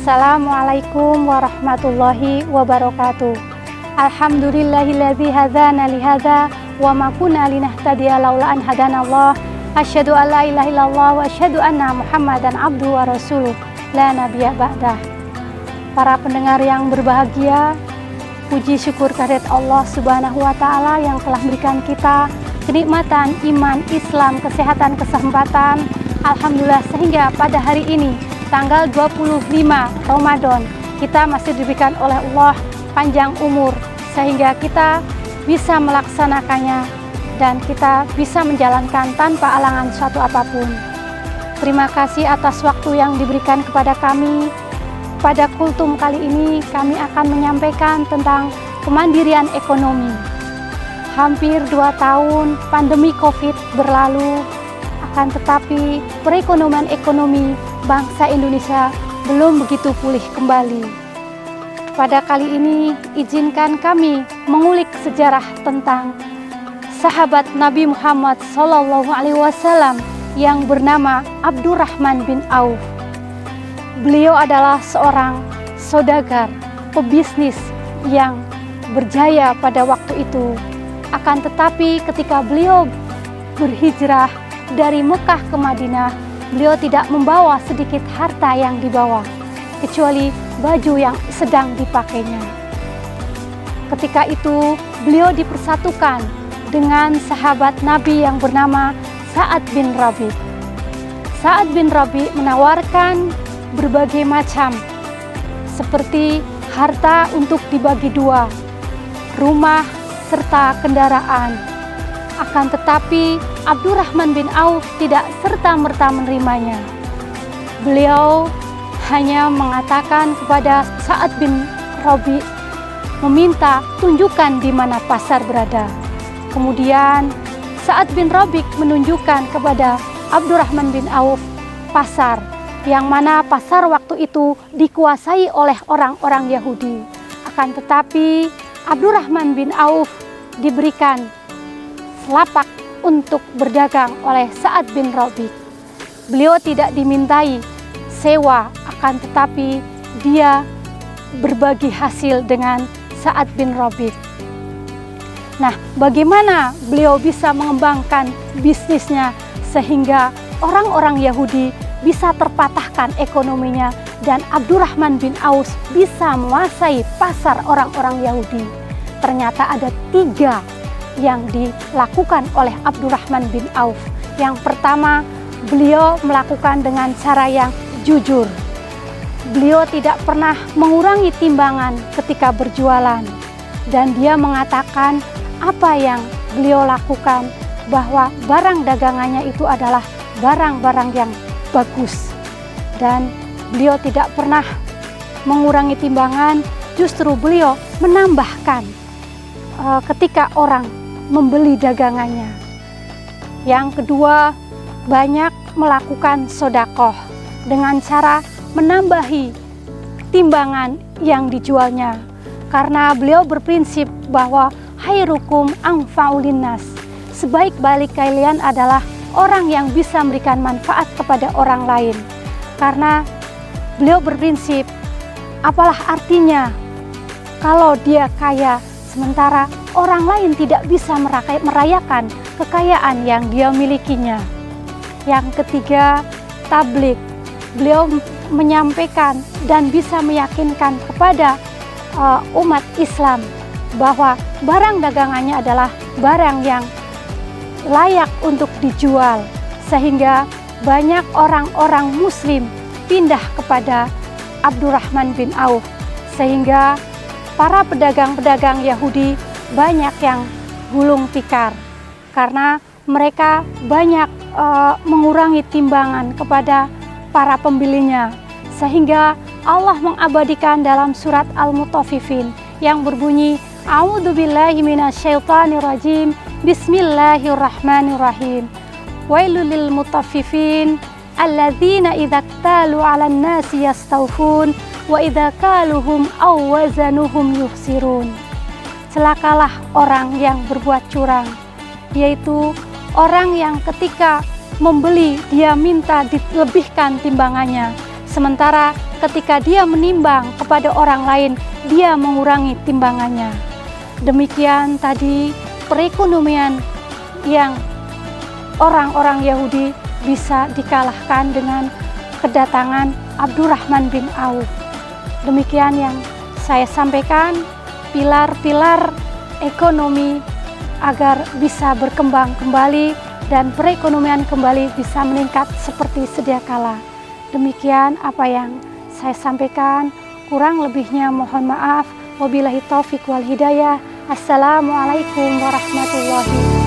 Assalamualaikum warahmatullahi wabarakatuh. Alhamdulillahilladzi hadzana li hadza wa ma kunna linahtadiya laula an hadanallah. Asyhadu an la ilaha illallah wa asyhadu anna Muhammadan abduhu wa rasuluh la nabiyya ba'dah. Para pendengar yang berbahagia, puji syukur kehadirat Allah Subhanahu wa taala yang telah memberikan kita kenikmatan iman, Islam, kesehatan, kesempatan. Alhamdulillah sehingga pada hari ini tanggal 25 Ramadan kita masih diberikan oleh Allah panjang umur sehingga kita bisa melaksanakannya dan kita bisa menjalankan tanpa alangan suatu apapun. Terima kasih atas waktu yang diberikan kepada kami. Pada kultum kali ini kami akan menyampaikan tentang kemandirian ekonomi. Hampir 2 tahun pandemi Covid berlalu, akan tetapi perekonomian ekonomi bangsa Indonesia belum begitu pulih kembali. Pada kali ini izinkan kami mengulik sejarah tentang sahabat Nabi Muhammad SAW yang bernama Abdurrahman bin Auf. Beliau adalah seorang saudagar, pebisnis yang berjaya pada waktu itu. Akan tetapi ketika beliau berhijrah dari Mekah ke Madinah, beliau tidak membawa sedikit harta yang dibawa, kecuali baju yang sedang dipakainya. Ketika itu beliau dipersatukan dengan sahabat Nabi yang bernama Sa'ad bin Rabi. Sa'ad bin Rabi menawarkan berbagai macam, seperti harta untuk dibagi 2, rumah serta kendaraan. Akan tetapi Abdurrahman bin Auf tidak serta-merta menerimanya. Beliau hanya mengatakan kepada Sa'ad bin Rabi, meminta tunjukkan di mana pasar berada. Kemudian Sa'ad bin Rabi menunjukkan kepada Abdurrahman bin Auf pasar, yang mana pasar waktu itu dikuasai oleh orang-orang Yahudi. Akan tetapi Abdurrahman bin Auf diberikan lapak untuk berdagang oleh Sa'ad bin Rabi. Beliau tidak dimintai sewa, akan tetapi dia berbagi hasil dengan Sa'ad bin Rabi. Nah, bagaimana beliau bisa mengembangkan bisnisnya sehingga orang-orang Yahudi bisa terpatahkan ekonominya dan Abdurrahman bin Auf bisa menguasai pasar orang-orang Yahudi? Ternyata ada 3 yang dilakukan oleh Abdurrahman bin Auf. Yang pertama, beliau melakukan dengan cara yang jujur. Beliau tidak pernah mengurangi timbangan ketika berjualan, dan dia mengatakan apa yang beliau lakukan, bahwa barang dagangannya itu adalah barang-barang yang bagus, dan beliau tidak pernah mengurangi timbangan. Justru beliau menambahkan ketika orang membeli dagangannya. Yang kedua, banyak melakukan sedekah dengan cara menambahi timbangan yang dijualnya, karena beliau berprinsip bahwa khairukum anfa'u linnas, sebaik-baik kalian adalah orang yang bisa memberikan manfaat kepada orang lain. Karena beliau berprinsip, apalah artinya kalau dia kaya sementara orang lain tidak bisa merayakan kekayaan yang dia milikinya. Yang ketiga, tabligh. Beliau menyampaikan dan bisa meyakinkan kepada umat Islam bahwa barang dagangannya adalah barang yang layak untuk dijual, sehingga banyak orang-orang muslim pindah kepada Abdurrahman bin Auf, sehingga para pedagang-pedagang Yahudi banyak yang gulung tikar karena mereka banyak mengurangi timbangan kepada para pembelinya, sehingga Allah mengabadikan dalam surat Al-Mutaffifin yang berbunyi, A'udzubillahi minasyaitonirrajim, Bismillahirrahmanirrahim, Wailul lil mutaffifin alladzina idza iktalu 'alan nasi yastawfun wa idza kaluhum aw wazanuhum yukhsirun. Celakalah orang yang berbuat curang, yaitu orang yang ketika membeli dia minta dilebihkan timbangannya, sementara ketika dia menimbang kepada orang lain, dia mengurangi timbangannya. Demikian tadi perekonomian yang orang-orang Yahudi bisa dikalahkan dengan kedatangan Abdurrahman bin Auf. Demikian yang saya sampaikan, pilar-pilar ekonomi agar bisa berkembang kembali dan perekonomian kembali bisa meningkat seperti sedia kala. Demikian apa yang saya sampaikan, kurang lebihnya mohon maaf. Wabillahi taufiq wal hidayah. Assalamualaikum warahmatullahi wabarakatuh.